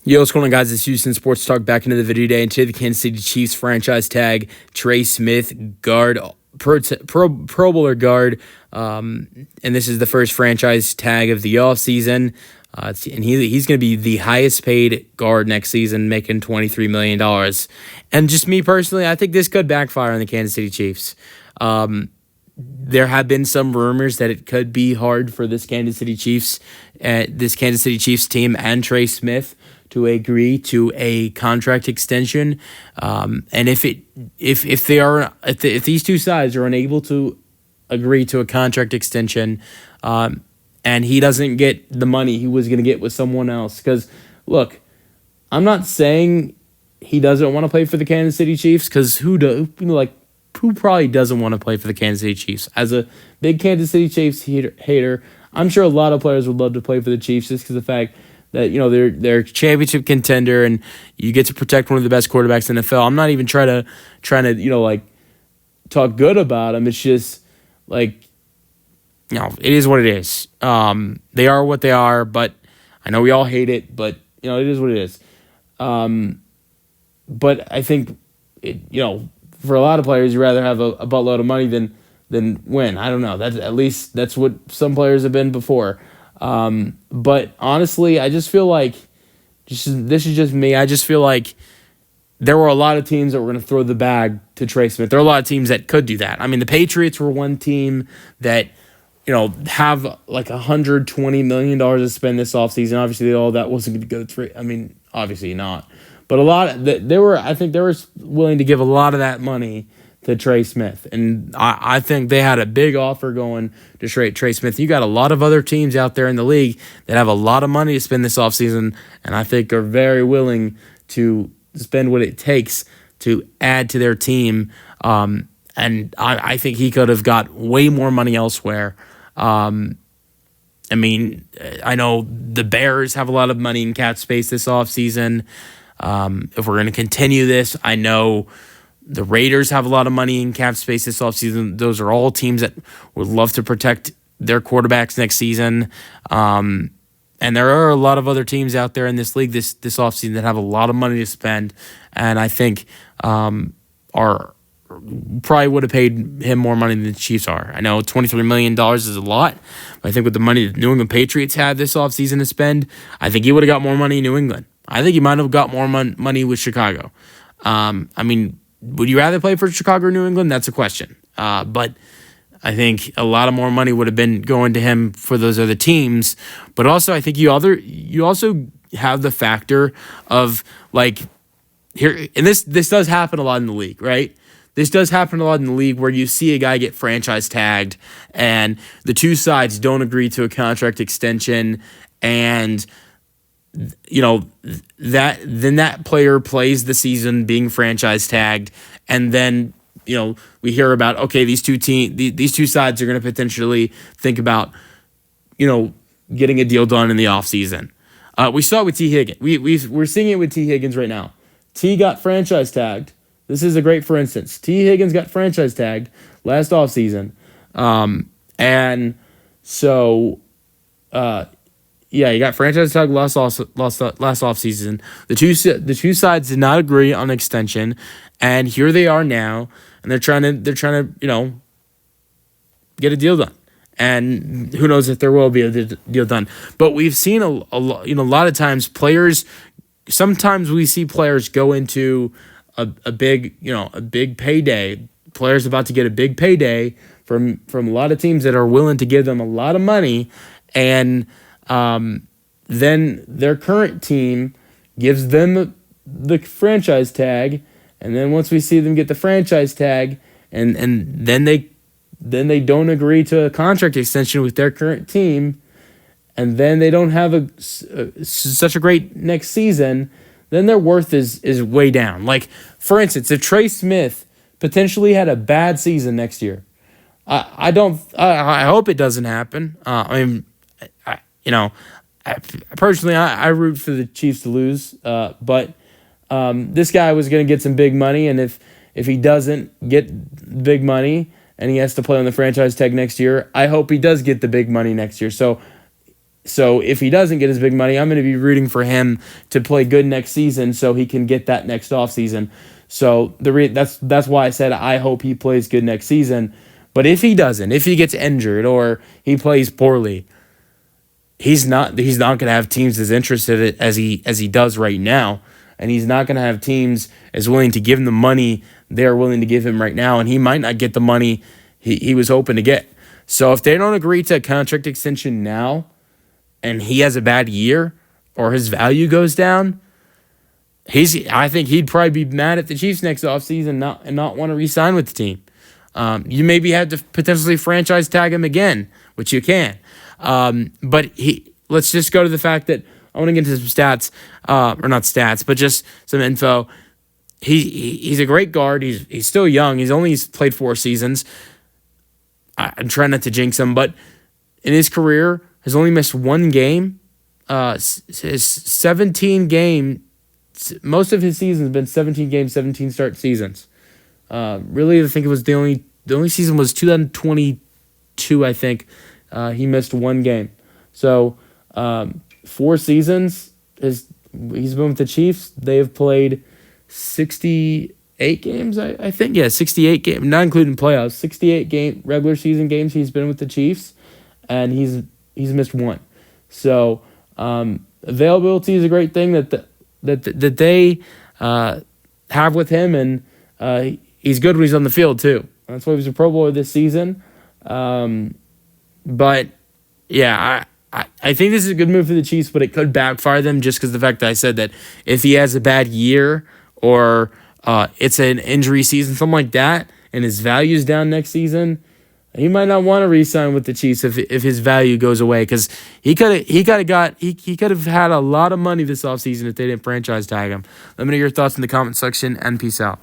Yo, what's going on, guys? It's Houston Sports Talk back into the video today. And today, the Kansas City Chiefs franchise tag Trey Smith, guard, Pro Bowler guard. And this is the first franchise tag of the offseason. And he's going to be the highest paid guard next season, making $23 million. And just me personally, I think this could backfire on the Kansas City Chiefs. There have been some rumors that it could be hard for this Kansas City Chiefs team and Trey Smith to agree to a contract extension. And if these two sides are unable to agree to a contract extension, and he doesn't get the money he was going to get with someone else, because look, I'm not saying he doesn't want to play for the Kansas City Chiefs, because who probably doesn't want to play for the Kansas City Chiefs? As a big Kansas City Chiefs hater, I'm sure a lot of players would love to play for the Chiefs just because of the fact that, you know, they're a championship contender and you get to protect one of the best quarterbacks in the NFL. I'm not even trying to you know, like, talk good about them. It's just like, you know, it is what it is. They are what they are, but I know we all hate it, but, you know, it is what it is. But I think, you know, for a lot of players, you'd rather have a buttload of money than win. I don't know. That's what some players have been before. But honestly, I just feel like, this is just me, I just feel like there were a lot of teams that were going to throw the bag to Trey Smith. There are a lot of teams that could do that. I mean, the Patriots were one team that, you know, have like $120 million to spend this offseason. Obviously, all that wasn't going to go through. I mean, obviously not. But I think they were willing to give a lot of that money to Trey Smith. And I think they had a big offer going to Trey Smith. You got a lot of other teams out there in the league that have a lot of money to spend this offseason, and I think are very willing to spend what it takes to add to their team. And I think he could have got way more money elsewhere. I mean, I know the Bears have a lot of money in cap space this offseason. If we're going to continue this, I know the Raiders have a lot of money in cap space this offseason. Those are all teams that would love to protect their quarterbacks next season. And there are a lot of other teams out there in this league this offseason that have a lot of money to spend, and I think probably would have paid him more money than the Chiefs are. I know $23 million is a lot, but I think with the money the New England Patriots had this offseason to spend, I think he would have got more money in New England. I think he might have got more money with Chicago. I mean, would you rather play for Chicago or New England? That's a question. But I think a lot of more money would have been going to him for those other teams. But also, I think you also have the factor of, like, here, and this does happen a lot in the league, right? This does happen a lot in the league where you see a guy get franchise tagged and the two sides don't agree to a contract extension, and you know, that player plays the season being franchise tagged, and then, you know, we hear about, okay, these two sides are going to potentially think about, you know, getting a deal done in the offseason. We saw it with T. Higgins. We're seeing it with T. Higgins right now. T got franchise tagged. This is a great for instance. T. Higgins got franchise tagged last offseason. And so, yeah, he got franchise tag last offseason. The two sides did not agree on an extension, and here they are now, and they're trying to you know, get a deal done. And who knows if there will be a deal done. But we've seen a lot of times sometimes we see players go into a big payday. Players about to get a big payday from a lot of teams that are willing to give them a lot of money, and then their current team gives them the franchise tag, and then once we see them get the franchise tag, and then they don't agree to a contract extension with their current team, and then they don't have such a great next season, then their worth is way down. Like, for instance, if Trey Smith potentially had a bad season next year, I hope it doesn't happen. I mean, personally, I root for the Chiefs to lose, but this guy was going to get some big money, and if he doesn't get big money and he has to play on the franchise tag next year, I hope he does get the big money next year. So So if he doesn't get his big money, I'm going to be rooting for him to play good next season so he can get that next offseason. So that's why I said I hope he plays good next season. But if he doesn't, if he gets injured or he plays poorly, he's not going to have teams as interested as he does right now, and he's not going to have teams as willing to give him the money they're willing to give him right now, and he might not get the money he was hoping to get. So if they don't agree to a contract extension now, and he has a bad year or his value goes down, I think he'd probably be mad at the Chiefs next offseason and not want to re-sign with the team. You maybe have to potentially franchise tag him again, which you can. But let's just go to the fact that I want to get into some stats, or not stats, but just some info. He's a great guard. He's still young. He's only played 4 seasons. I'm trying not to jinx him, but in his career, has only missed 1 game. His 17 game, most of his seasons have been 17 games, 17 start seasons. Really, I think it was the only season was 2022. I think he missed 1 game. So 4 seasons he's been with the Chiefs. They have played 68 games. I think 68 games, not including playoffs. 68 regular season games he's been with the Chiefs, and he's missed 1. So availability is a great thing that they have with him, and he's good when he's on the field too. That's why he was a Pro Bowler this season. But yeah, I think this is a good move for the Chiefs, but it could backfire them just because the fact that I said that if he has a bad year or it's an injury season, something like that, and his value's down next season, he might not want to re-sign with the Chiefs if his value goes away, because he could have had a lot of money this offseason if they didn't franchise tag him. Let me know your thoughts in the comment section, and peace out.